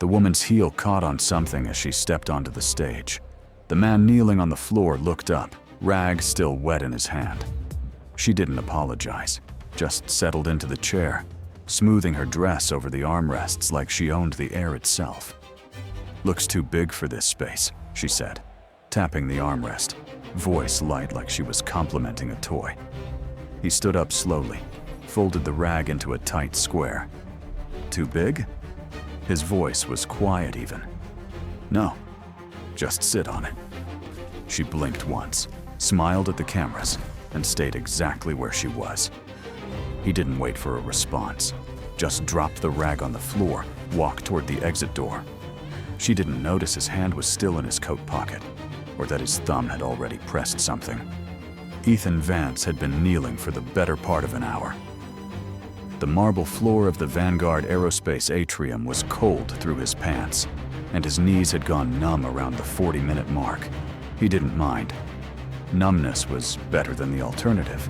The woman's heel caught on something as she stepped onto the stage. The man kneeling on the floor looked up, rag still wet in his hand. She didn't apologize, just settled into the chair, smoothing her dress over the armrests like she owned the air itself. "Looks too big for this space," she said, tapping the armrest, voice light like she was complimenting a toy. He stood up slowly, folded the rag into a tight square. "Too big?" His voice was quiet even. "No, just sit on it." She blinked once, smiled at the cameras, and stayed exactly where she was. He didn't wait for a response, just dropped the rag on the floor, walked toward the exit door. She didn't notice his hand was still in his coat pocket, or that his thumb had already pressed something. Ethan Vance had been kneeling for the better part of an hour. The marble floor of the Vanguard Aerospace atrium was cold through his pants, and his knees had gone numb around the 40-minute mark. He didn't mind. Numbness was better than the alternative.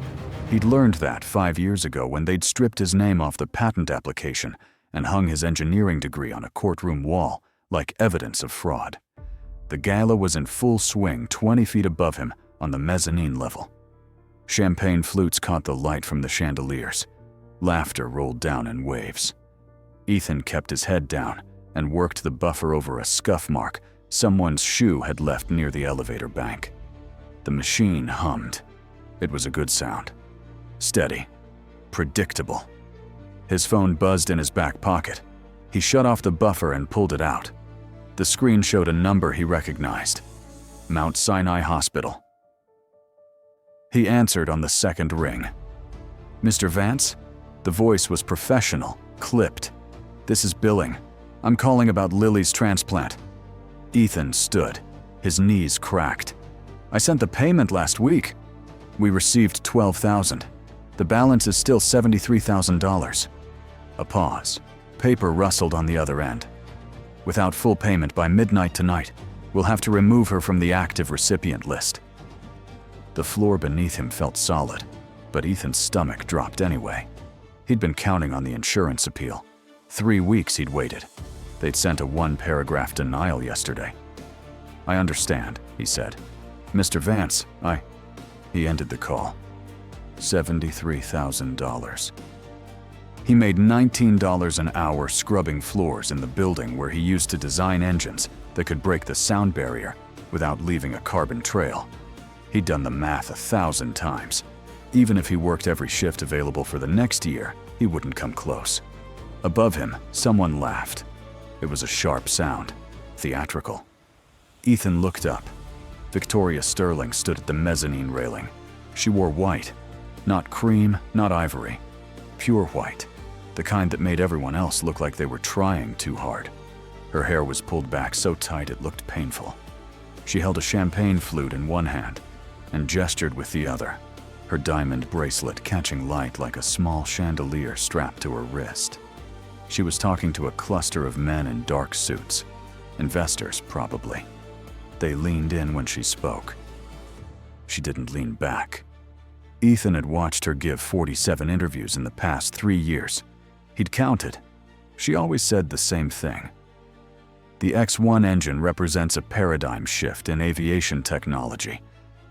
He'd learned that 5 years ago when they'd stripped his name off the patent application and hung his engineering degree on a courtroom wall like evidence of fraud. The gala was in full swing 20 feet above him on the mezzanine level. Champagne flutes caught the light from the chandeliers. Laughter rolled down in waves. Ethan kept his head down and worked the buffer over a scuff mark someone's shoe had left near the elevator bank. The machine hummed. It was a good sound. Steady. Predictable. His phone buzzed in his back pocket. He shut off the buffer and pulled it out. The screen showed a number he recognized. Mount Sinai Hospital. He answered on the second ring. "Mr. Vance?" The voice was professional, clipped. "This is billing. I'm calling about Lily's transplant." Ethan stood, his knees cracked. "I sent the payment last week. We received $12,000. The balance is still $73,000. A pause. Paper rustled on the other end. "Without full payment by midnight tonight, we'll have to remove her from the active recipient list." The floor beneath him felt solid, but Ethan's stomach dropped anyway. He'd been counting on the insurance appeal. 3 weeks he'd waited. They'd sent a 1-paragraph denial yesterday. "I understand," he said. "Mr. Vance, He ended the call. $73,000. He made $19 an hour scrubbing floors in the building where he used to design engines that could break the sound barrier without leaving a carbon trail. He'd done the math 1,000 times. Even if he worked every shift available for the next year, he wouldn't come close. Above him, someone laughed. It was a sharp sound, theatrical. Ethan looked up. Victoria Sterling stood at the mezzanine railing. She wore white. Not cream, not ivory. Pure white. The kind that made everyone else look like they were trying too hard. Her hair was pulled back so tight it looked painful. She held a champagne flute in one hand and gestured with the other, her diamond bracelet catching light like a small chandelier strapped to her wrist. She was talking to a cluster of men in dark suits. Investors, probably. They leaned in when she spoke. She didn't lean back. Ethan had watched her give 47 interviews in the past 3 years. He'd counted. She always said the same thing. The X1 engine represents a paradigm shift in aviation technology.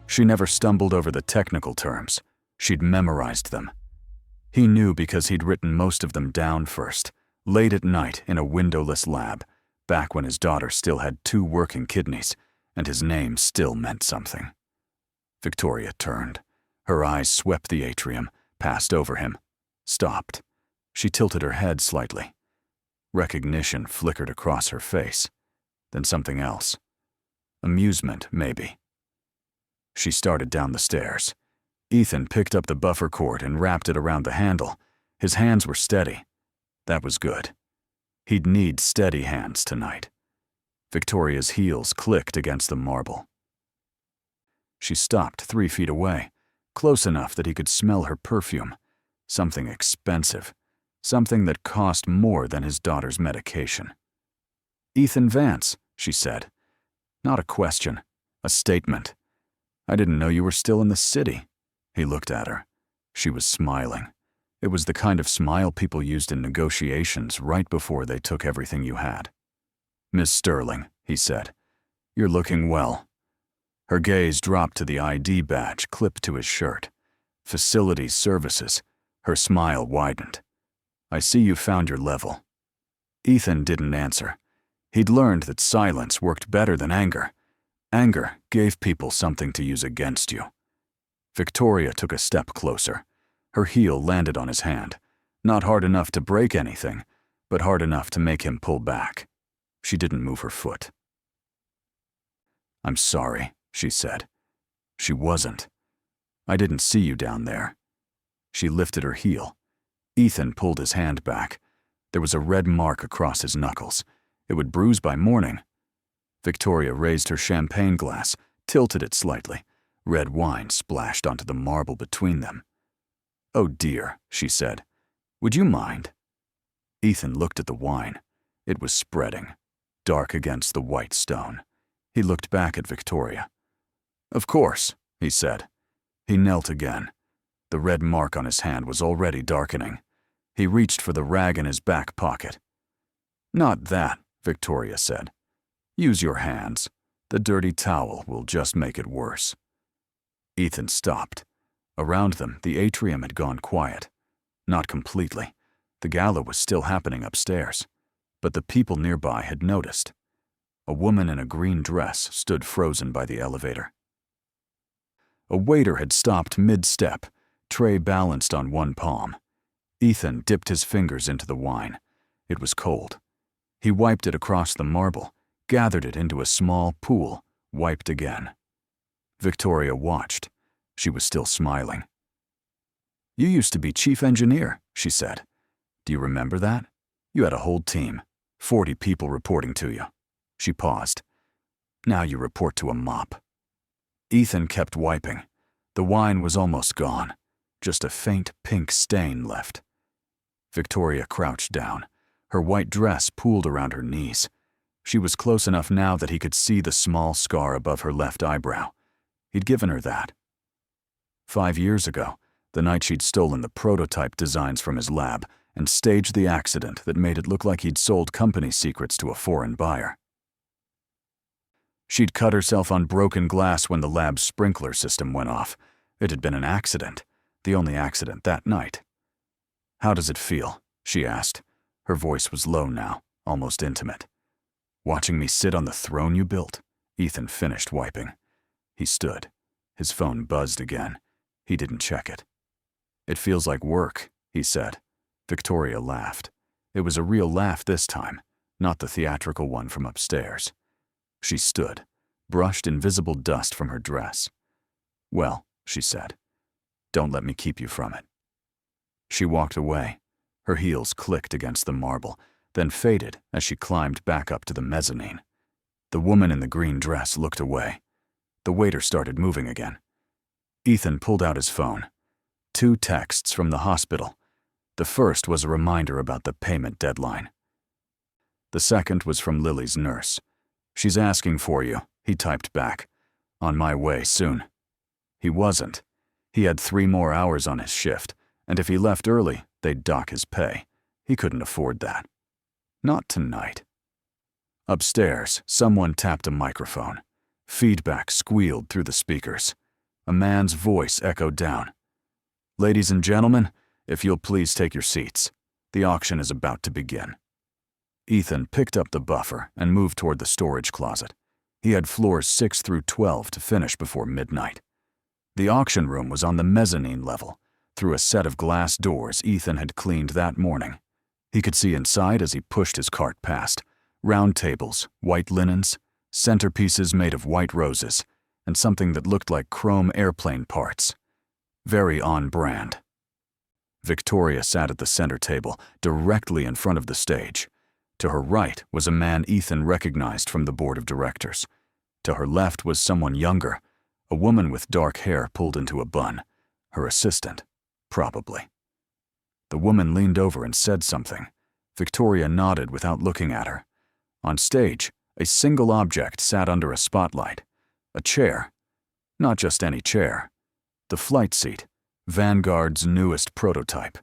She never stumbled over the technical terms. She'd memorized them. He knew because he'd written most of them down first, late at night in a windowless lab, back when his daughter still had 2 working kidneys, and his name still meant something. Victoria turned. Her eyes swept the atrium, passed over him, stopped. She tilted her head slightly. Recognition flickered across her face. Then something else. Amusement, maybe. She started down the stairs. Ethan picked up the buffer cord and wrapped it around the handle. His hands were steady. That was good. He'd need steady hands tonight. Victoria's heels clicked against the marble. She stopped 3 feet away, close enough that he could smell her perfume. Something expensive. Something that cost more than his daughter's medication. "Ethan Vance," she said. Not a question, a statement. "I didn't know you were still in the city." He looked at her. She was smiling. It was the kind of smile people used in negotiations right before they took everything you had. "Miss Sterling," he said. "You're looking well." Her gaze dropped to the ID badge clipped to his shirt. Facilities Services. Her smile widened. "I see you found your level." Ethan didn't answer. He'd learned that silence worked better than anger. Anger gave people something to use against you. Victoria took a step closer. Her heel landed on his hand. Not hard enough to break anything, but hard enough to make him pull back. She didn't move her foot. "I'm sorry," she said. She wasn't. "I didn't see you down there." She lifted her heel. Ethan pulled his hand back. There was a red mark across his knuckles. It would bruise by morning. Victoria raised her champagne glass, tilted it slightly. Red wine splashed onto the marble between them. "Oh dear," she said. "Would you mind?" Ethan looked at the wine. It was spreading, dark against the white stone. He looked back at Victoria. "Of course," he said. He knelt again. The red mark on his hand was already darkening. He reached for the rag in his back pocket. "Not that," Victoria said. "Use your hands. The dirty towel will just make it worse." Ethan stopped. Around them, the atrium had gone quiet. Not completely. The gala was still happening upstairs. But the people nearby had noticed. A woman in a green dress stood frozen by the elevator. A waiter had stopped mid-step, tray balanced on one palm. Ethan dipped his fingers into the wine. It was cold. He wiped it across the marble, gathered it into a small pool, wiped again. Victoria watched. She was still smiling. "You used to be chief engineer," she said. "Do you remember that? You had a whole team, 40 people reporting to you." She paused. "Now you report to a mop." Ethan kept wiping. The wine was almost gone. Just a faint pink stain left. Victoria crouched down. Her white dress pooled around her knees. She was close enough now that he could see the small scar above her left eyebrow. He'd given her that. 5 years ago, the night she'd stolen the prototype designs from his lab and staged the accident that made it look like he'd sold company secrets to a foreign buyer. She'd cut herself on broken glass when the lab's sprinkler system went off. It had been an accident, the only accident that night. "How does it feel?" she asked. Her voice was low now, almost intimate. "Watching me sit on the throne you built?" Ethan finished wiping. He stood. His phone buzzed again. He didn't check it. "It feels like work," he said. Victoria laughed. It was a real laugh this time, not the theatrical one from upstairs. She stood, brushed invisible dust from her dress. "Well," she said, "don't let me keep you from it." She walked away. Her heels clicked against the marble, then faded as she climbed back up to the mezzanine. The woman in the green dress looked away. The waiter started moving again. Ethan pulled out his phone. 2 texts from the hospital. The first was a reminder about the payment deadline. The second was from Lily's nurse. "She's asking for you," he typed back. "On my way soon." He wasn't. He had 3 more hours on his shift, and if he left early, they'd dock his pay. He couldn't afford that. Not tonight. Upstairs, someone tapped a microphone. Feedback squealed through the speakers. A man's voice echoed down. "Ladies and gentlemen, if you'll please take your seats. The auction is about to begin." Ethan picked up the buffer and moved toward the storage closet. He had floors 6 through 12 to finish before midnight. The auction room was on the mezzanine level, through a set of glass doors Ethan had cleaned that morning. He could see inside as he pushed his cart past. Round tables, white linens, centerpieces made of white roses, and something that looked like chrome airplane parts. Very on brand. Victoria sat at the center table, directly in front of the stage. To her right was a man Ethan recognized from the board of directors. To her left was someone younger, a woman with dark hair pulled into a bun. Her assistant, probably. The woman leaned over and said something. Victoria nodded without looking at her. On stage, a single object sat under a spotlight. A chair. Not just any chair. The flight seat, Vanguard's newest prototype.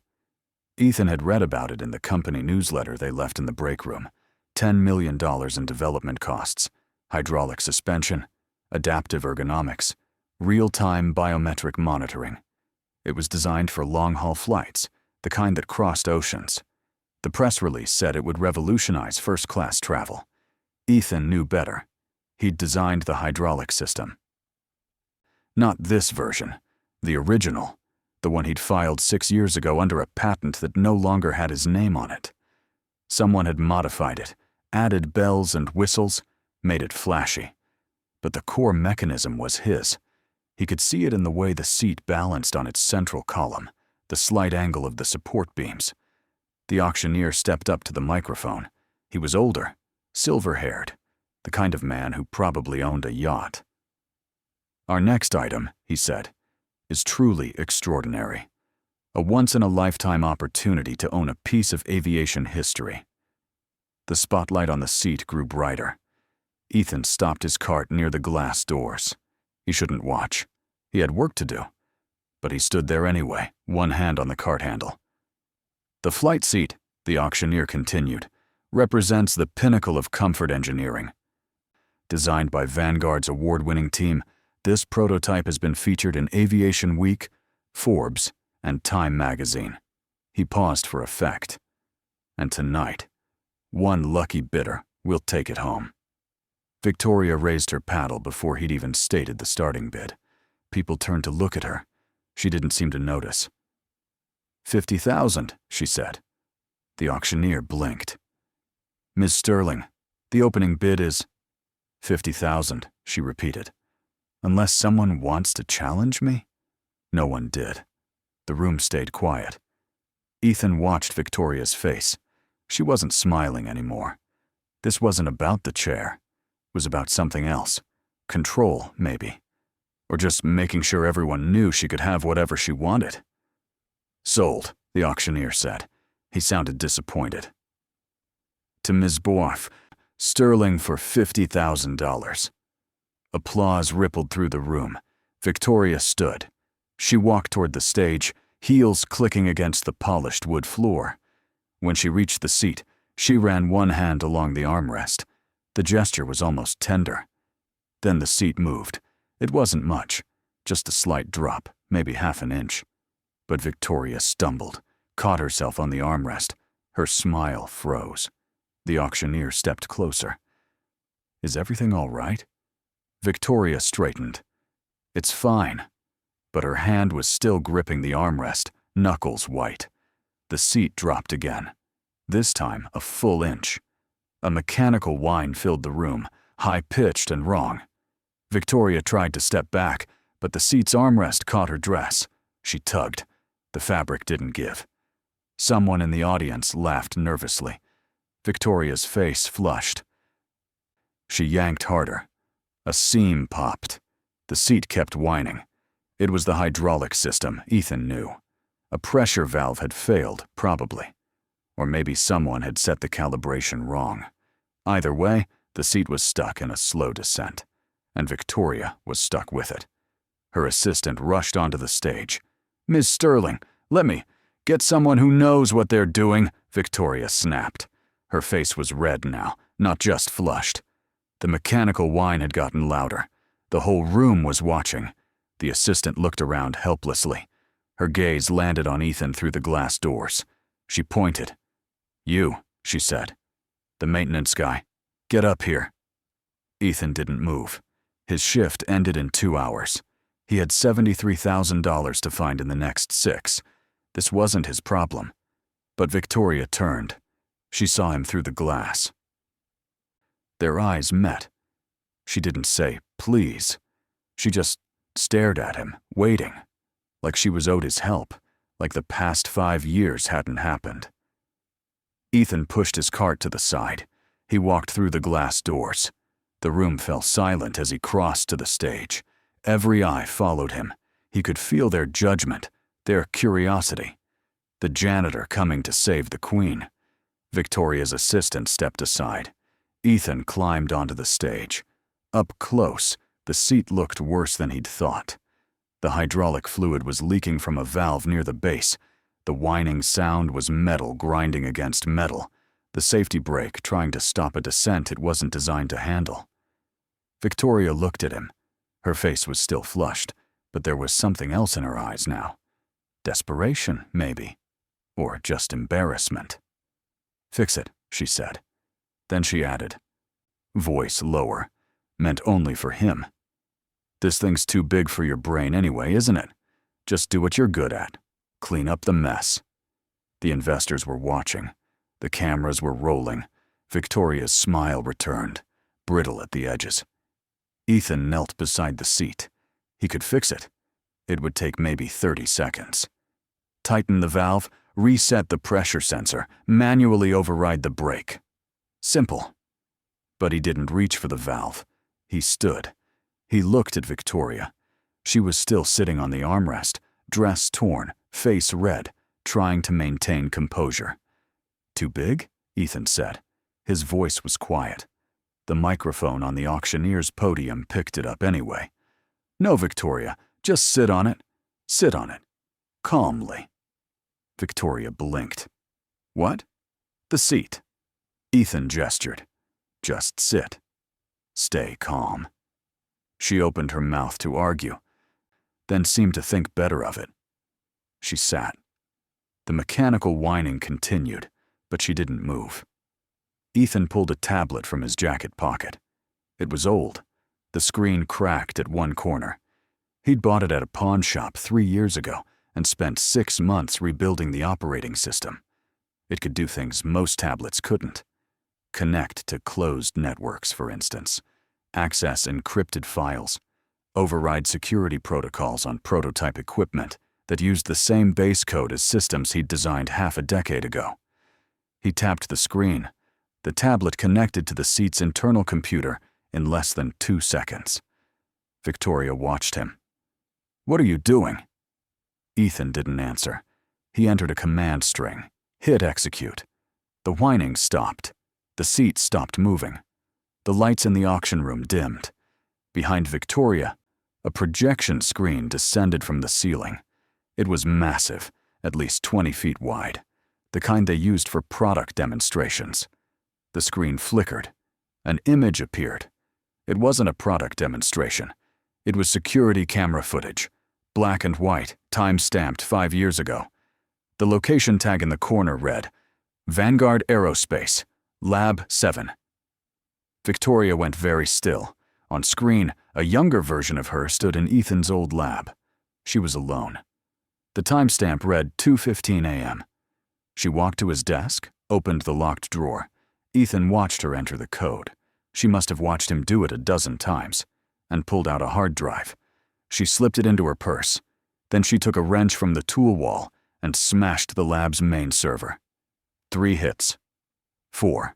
Ethan had read about it in the company newsletter they left in the break room. $10 million in development costs, hydraulic suspension, adaptive ergonomics, real-time biometric monitoring. It was designed for long-haul flights, the kind that crossed oceans. The press release said it would revolutionize first-class travel. Ethan knew better. He'd designed the hydraulic system. Not this version, the original, the one he'd filed 6 years ago under a patent that no longer had his name on it. Someone had modified it, added bells and whistles, made it flashy. But the core mechanism was his. He could see it in the way the seat balanced on its central column, the slight angle of the support beams. The auctioneer stepped up to the microphone. He was older, silver-haired, the kind of man who probably owned a yacht. "Our next item," he said, "is truly extraordinary. A once-in-a-lifetime opportunity to own a piece of aviation history." The spotlight on the seat grew brighter. Ethan stopped his cart near the glass doors. He shouldn't watch. He had work to do. But he stood there anyway, one hand on the cart handle. "The flight seat," the auctioneer continued, "represents the pinnacle of comfort engineering. Designed by Vanguard's award-winning team, this prototype has been featured in Aviation Week, Forbes, and Time magazine." He paused for effect. "And tonight, one lucky bidder will take it home." Victoria raised her paddle before he'd even stated the starting bid. People turned to look at her. She didn't seem to notice. $50,000, she said. The auctioneer blinked. "Ms. Sterling, the opening bid is..." "50,000, she repeated. "Unless someone wants to challenge me?" No one did. The room stayed quiet. Ethan watched Victoria's face. She wasn't smiling anymore. This wasn't about the chair. It was about something else. Control, maybe. Or just making sure everyone knew she could have whatever she wanted. "Sold," the auctioneer said. He sounded disappointed. "To Ms. Borf, Sterling for $50,000. Applause rippled through the room. Victoria stood. She walked toward the stage, heels clicking against the polished wood floor. When she reached the seat, she ran one hand along the armrest. The gesture was almost tender. Then the seat moved. It wasn't much, just a slight drop, maybe half an inch. But Victoria stumbled, caught herself on the armrest. Her smile froze. The auctioneer stepped closer. "Is everything all right?" Victoria straightened. "It's fine." But her hand was still gripping the armrest, knuckles white. The seat dropped again. This time, a full inch. A mechanical whine filled the room, high-pitched and wrong. Victoria tried to step back, but the seat's armrest caught her dress. She tugged. The fabric didn't give. Someone in the audience laughed nervously. Victoria's face flushed. She yanked harder. A seam popped. The seat kept whining. It was the hydraulic system, Ethan knew. A pressure valve had failed, probably. Or maybe someone had set the calibration wrong. Either way, the seat was stuck in a slow descent, and Victoria was stuck with it. Her assistant rushed onto the stage. "Ms. Sterling, let me get someone who knows what they're doing," Victoria snapped. Her face was red now, not just flushed. The mechanical whine had gotten louder. The whole room was watching. The assistant looked around helplessly. Her gaze landed on Ethan through the glass doors. She pointed. "You," she said. "The maintenance guy. Get up here." Ethan didn't move. His shift ended in 2 hours. He had $73,000 to find in the next 6. This wasn't his problem. But Victoria turned. She saw him through the glass. Their eyes met. She didn't say, "Please." She just stared at him, waiting, like she was owed his help, like the past 5 years hadn't happened. Ethan pushed his cart to the side. He walked through the glass doors. The room fell silent as he crossed to the stage. Every eye followed him. He could feel their judgment, their curiosity. The janitor coming to save the queen. Victoria's assistant stepped aside. Ethan climbed onto the stage. Up close, the seat looked worse than he'd thought. The hydraulic fluid was leaking from a valve near the base. The whining sound was metal grinding against metal. The safety brake trying to stop a descent it wasn't designed to handle. Victoria looked at him. Her face was still flushed, but there was something else in her eyes now. Desperation, maybe. Or just embarrassment. "Fix it," she said. Then she added, voice lower, meant only for him. "This thing's too big for your brain anyway, isn't it? Just do what you're good at. Clean up the mess." The investors were watching. The cameras were rolling. Victoria's smile returned, brittle at the edges. Ethan knelt beside the seat. He could fix it. It would take maybe 30 seconds. Tighten the valve, reset the pressure sensor, manually override the brake. Simple. But he didn't reach for the valve. He stood. He looked at Victoria. She was still sitting on the armrest, dress torn, face red, trying to maintain composure. "Too big?" Ethan said. His voice was quiet. The microphone on the auctioneer's podium picked it up anyway. "No, Victoria, just sit on it. Sit on it. Calmly." Victoria blinked. "What?" "The seat." Ethan gestured. "Just sit. Stay calm." She opened her mouth to argue, then seemed to think better of it. She sat. The mechanical whining continued, but she didn't move. Ethan pulled a tablet from his jacket pocket. It was old. The screen cracked at one corner. He'd bought it at a pawn shop 3 years ago and spent 6 months rebuilding the operating system. It could do things most tablets couldn't. Connect to closed networks, for instance. Access encrypted files. Override security protocols on prototype equipment that used the same base code as systems he'd designed half a decade ago. He tapped the screen. The tablet connected to the seat's internal computer in less than 2 seconds. Victoria watched him. "What are you doing?" Ethan didn't answer. He entered a command string. Hit execute. The whining stopped. The seat stopped moving. The lights in the auction room dimmed. Behind Victoria, a projection screen descended from the ceiling. It was massive, at least 20 feet wide, the kind they used for product demonstrations. The screen flickered. An image appeared. It wasn't a product demonstration. It was security camera footage, black and white, time-stamped 5 years ago. The location tag in the corner read, "Vanguard Aerospace, Lab 7. Victoria went very still. On screen, a younger version of her stood in Ethan's old lab. She was alone. The timestamp read 2:15 a.m. She walked to his desk, opened the locked drawer. Ethan watched her enter the code. She must have watched him do it a dozen times, and pulled out a hard drive. She slipped it into her purse. Then she took a wrench from the tool wall and smashed the lab's main server. 3 hits. 4.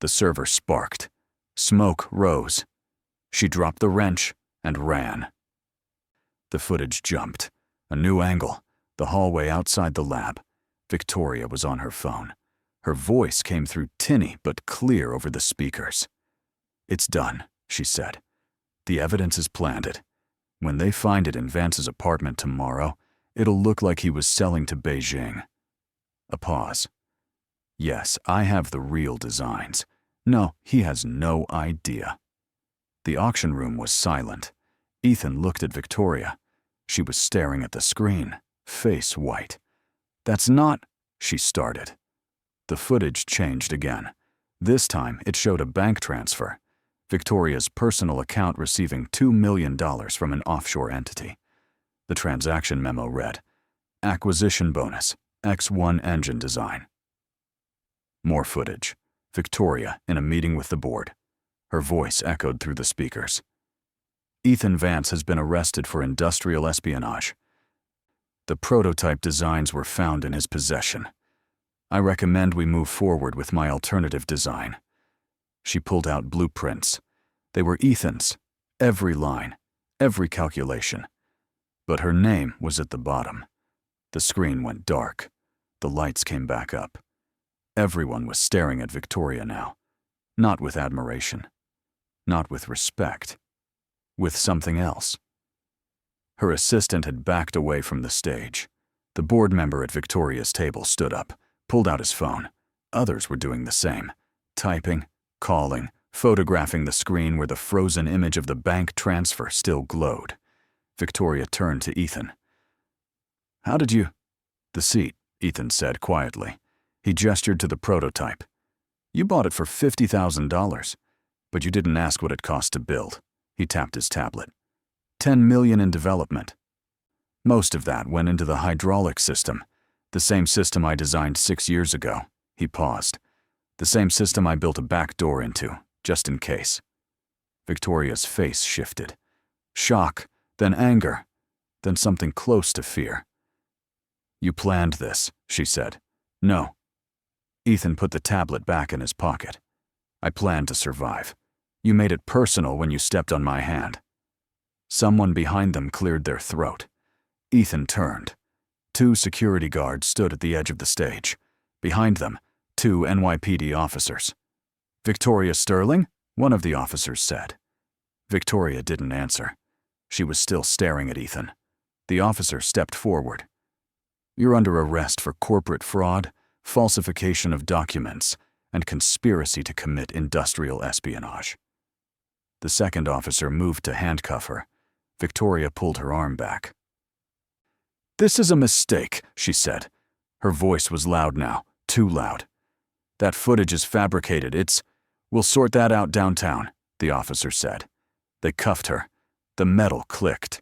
The server sparked. Smoke rose. She dropped the wrench and ran. The footage jumped. A new angle. The hallway outside the lab. Victoria was on her phone. Her voice came through tinny but clear over the speakers. "It's done," she said. "The evidence is planted. When they find it in Vance's apartment tomorrow, it'll look like he was selling to Beijing." A pause. "Yes, I have the real designs. No, he has no idea." The auction room was silent. Ethan looked at Victoria. She was staring at the screen, face white. "That's not," she started. The footage changed again. This time, it showed a bank transfer. Victoria's personal account receiving $2 million from an offshore entity. The transaction memo read, "Acquisition bonus, X1 engine design." More footage. Victoria in a meeting with the board. Her voice echoed through the speakers. "Ethan Vance has been arrested for industrial espionage. The prototype designs were found in his possession. I recommend we move forward with my alternative design." She pulled out blueprints. They were Ethan's. Every line, every calculation. But her name was at the bottom. The screen went dark. The lights came back up. Everyone was staring at Victoria now. Not with admiration. Not with respect. With something else. Her assistant had backed away from the stage. The board member at Victoria's table stood up, pulled out his phone. others were doing the same, typing, calling, photographing the screen where the frozen image of the bank transfer still glowed. Victoria turned to Ethan. "How did you—" "The seat," Ethan said quietly. He gestured to the prototype. "You bought it for $50,000, but you didn't ask what it cost to build." He tapped his tablet. $10 million in development. Most of that went into the hydraulic system, the same system I designed 6 years ago." He paused. "The same system I built a back door into, just in case." Victoria's face shifted. Shock, then anger, then something close to fear. "You planned this," she said. "No." Ethan put the tablet back in his pocket. "I planned to survive. You made it personal when you stepped on my hand." Someone behind them cleared their throat. Ethan turned. 2 security guards stood at the edge of the stage. Behind them, 2 NYPD officers. "Victoria Sterling?" one of the officers said. Victoria didn't answer. She was still staring at Ethan. The officer stepped forward. "You're under arrest for corporate fraud, falsification of documents, and conspiracy to commit industrial espionage." The second officer moved to handcuff her. Victoria pulled her arm back. "This is a mistake," she said. Her voice was loud now, too loud. "That footage is fabricated. We'll sort that out downtown," the officer said. They cuffed her. The metal clicked.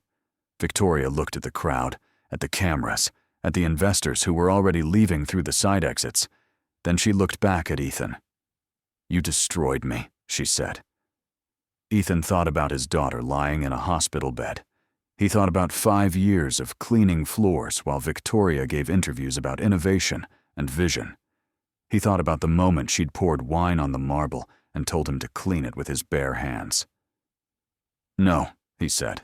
Victoria looked at the crowd, at the cameras, at the investors who were already leaving through the side exits. Then she looked back at Ethan. "You destroyed me," she said. Ethan thought about his daughter lying in a hospital bed. He thought about 5 years of cleaning floors while Victoria gave interviews about innovation and vision. He thought about the moment she'd poured wine on the marble and told him to clean it with his bare hands. "No," he said.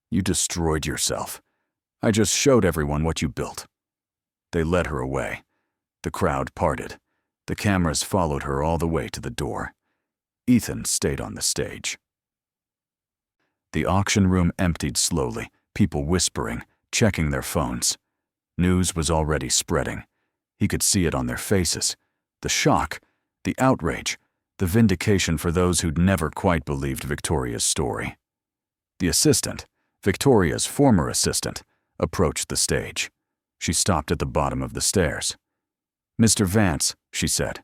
"You destroyed yourself. I just showed everyone what you built." They led her away. The crowd parted. The cameras followed her all the way to the door. Ethan stayed on the stage. The auction room emptied slowly, people whispering, checking their phones. News was already spreading. He could see it on their faces. The shock, the outrage, the vindication for those who'd never quite believed Victoria's story. The assistant, Victoria's former assistant, approached the stage. She stopped at the bottom of the stairs. "Mr. Vance," she said.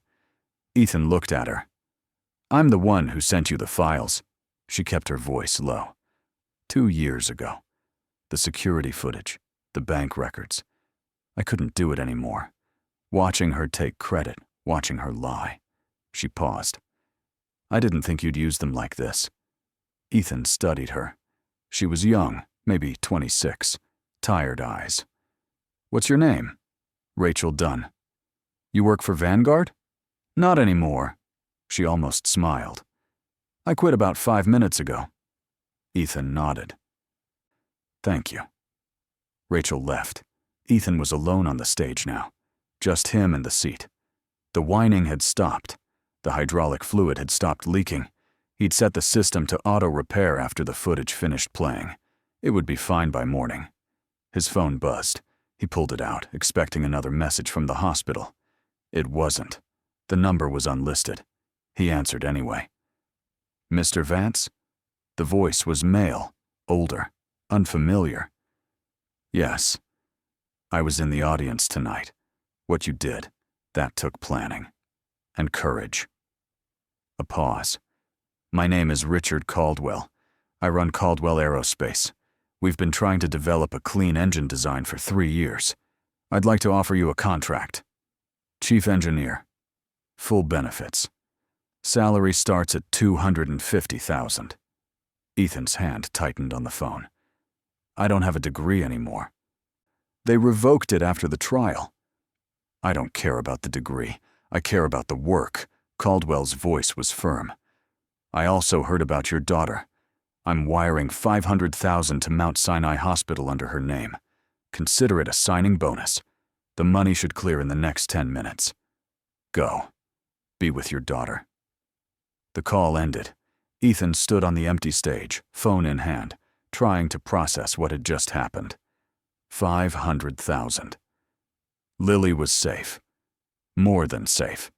Ethan looked at her. "I'm the one who sent you the files." She kept her voice low. 2 years ago. The security footage, the bank records. I couldn't do it anymore. Watching her take credit, watching her lie. She paused. "I didn't think you'd use them like this." Ethan studied her. She was young, maybe 26, tired eyes. "What's your name?" "Rachel Dunn." "You work for Vanguard?" "Not anymore." She almost smiled. "I quit about 5 minutes ago." Ethan nodded. "Thank you." Rachel left. Ethan was alone on the stage now. Just him and the seat. The whining had stopped. The hydraulic fluid had stopped leaking. He'd set the system to auto-repair after the footage finished playing. It would be fine by morning. His phone buzzed. He pulled it out, expecting another message from the hospital. It wasn't. The number was unlisted. He answered anyway. "Mr. Vance?" The voice was male, older, unfamiliar. "Yes. I was in the audience tonight. What you did, that took planning. And courage." A pause. "My name is Richard Caldwell. I run Caldwell Aerospace. We've been trying to develop a clean engine design for 3 years. I'd like to offer you a contract. Chief engineer. Full benefits. Salary starts at $250,000. Ethan's hand tightened on the phone. "I don't have a degree anymore." "They revoked it after the trial." "I don't care about the degree. I care about the work." Caldwell's voice was firm. "I also heard about your daughter. I'm wiring $500,000 to Mount Sinai Hospital under her name. Consider it a signing bonus. The money should clear in the next 10 minutes. Go. Be with your daughter." The call ended. Ethan stood on the empty stage, phone in hand, trying to process what had just happened. 500,000. Lily was safe. More than safe.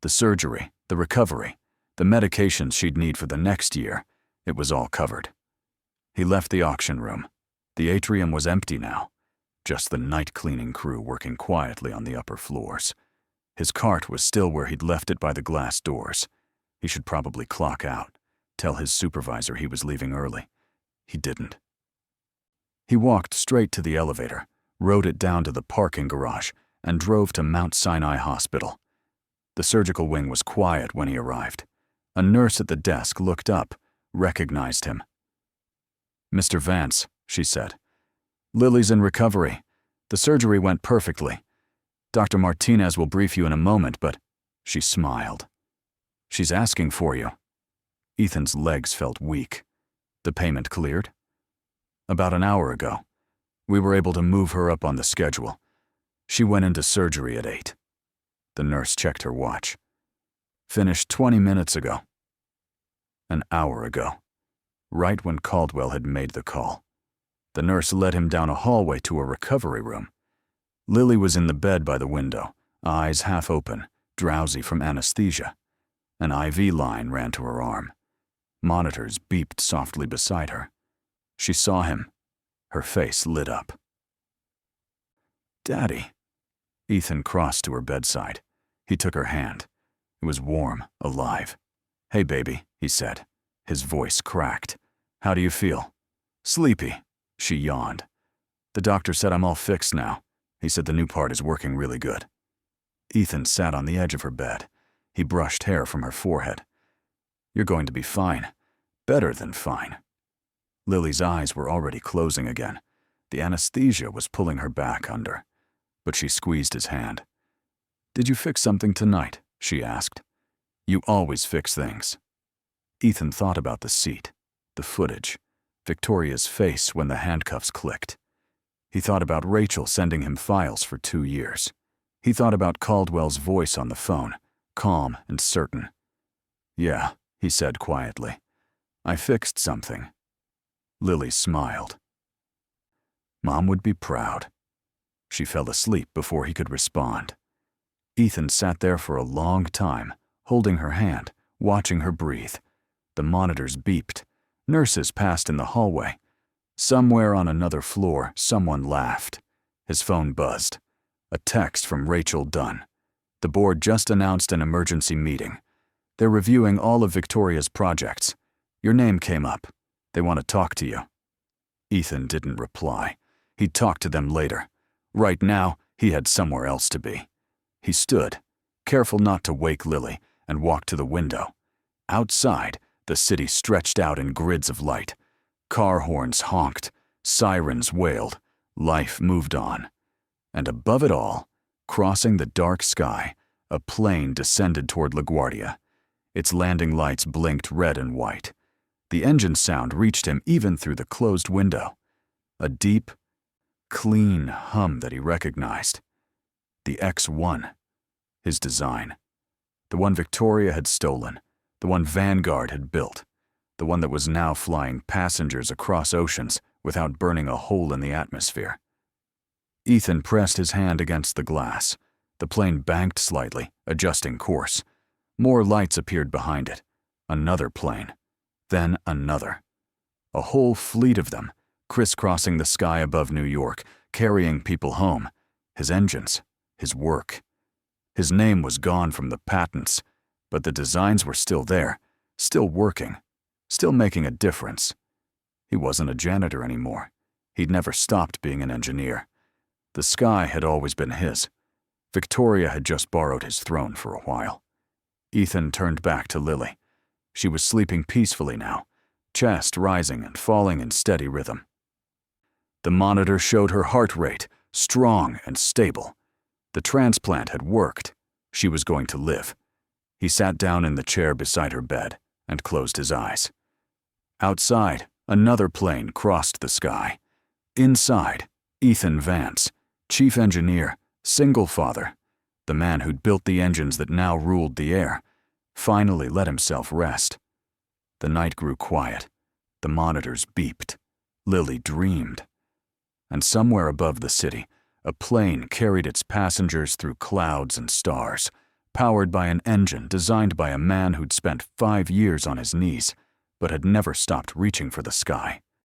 The surgery, the recovery, the medications she'd need for the next year, it was all covered. He left the auction room. The atrium was empty now, just the night cleaning crew working quietly on the upper floors. His cart was still where he'd left it by the glass doors. He should probably clock out, tell his supervisor he was leaving early. He didn't. He walked straight to the elevator, rode it down to the parking garage, and drove to Mount Sinai Hospital. The surgical wing was quiet when he arrived. A nurse at the desk looked up, recognized him. "Mr. Vance," she said. "Lily's in recovery. The surgery went perfectly. Dr. Martinez will brief you in a moment, but..." She smiled. "She's asking for you." Ethan's legs felt weak. "The payment cleared?" "About an hour ago. We were able to move her up on the schedule. She went into surgery at 8. The nurse checked her watch. "Finished 20 minutes ago." An hour ago. Right when Caldwell had made the call. The nurse led him down a hallway to a recovery room. Lily was in the bed by the window, eyes half open, drowsy from anesthesia. An IV line ran to her arm. Monitors beeped softly beside her. She saw him. Her face lit up. "Daddy." Ethan crossed to her bedside. He took her hand. It was warm, alive. "Hey, baby," he said. His voice cracked. "How do you feel?" "Sleepy." She yawned. "The doctor said I'm all fixed now. He said the new part is working really good." Ethan sat on the edge of her bed. He brushed hair from her forehead. "You're going to be fine. Better than fine." Lily's eyes were already closing again. The anesthesia was pulling her back under. But she squeezed his hand. "Did you fix something tonight?" she asked. "You always fix things." Ethan thought about the seat, the footage, Victoria's face when the handcuffs clicked. He thought about Rachel sending him files for 2 years. He thought about Caldwell's voice on the phone, calm and certain. "Yeah," he said quietly. "I fixed something." Lily smiled. Mom would be proud. She fell asleep before he could respond. Ethan sat there for a long time, holding her hand, watching her breathe. The monitors beeped. Nurses passed in the hallway. Somewhere on another floor, someone laughed. His phone buzzed. A text from Rachel Dunn. "The board just announced an emergency meeting. They're reviewing all of Victoria's projects. Your name came up. They want to talk to you." Ethan didn't reply. He'd talk to them later. Right now, he had somewhere else to be. He stood, careful not to wake Lily, and walked to the window. Outside, the city stretched out in grids of light. Car horns honked, sirens wailed, life moved on. And above it all, crossing the dark sky, a plane descended toward LaGuardia. Its landing lights blinked red and white. The engine sound reached him even through the closed window. A deep, clean hum that he recognized. The X-1, his design. The one Victoria had stolen, the one Vanguard had built, the one that was now flying passengers across oceans without burning a hole in the atmosphere. Ethan pressed his hand against the glass. The plane banked slightly, adjusting course. More lights appeared behind it. Another plane. Then another. A whole fleet of them, crisscrossing the sky above New York, carrying people home. His engines, his work. His name was gone from the patents, but the designs were still there, still working, still making a difference. He wasn't a janitor anymore. He'd never stopped being an engineer. The sky had always been his. Victoria had just borrowed his throne for a while. Ethan turned back to Lily. She was sleeping peacefully now, chest rising and falling in steady rhythm. The monitor showed her heart rate, strong and stable. The transplant had worked. She was going to live. He sat down in the chair beside her bed and closed his eyes. Outside, another plane crossed the sky. Inside, Ethan Vance, chief engineer, single father, the man who'd built the engines that now ruled the air, finally let himself rest. The night grew quiet. The monitors beeped. Lily dreamed. And somewhere above the city, a plane carried its passengers through clouds and stars, powered by an engine designed by a man who'd spent 5 years on his knees, but had never stopped reaching for the sky.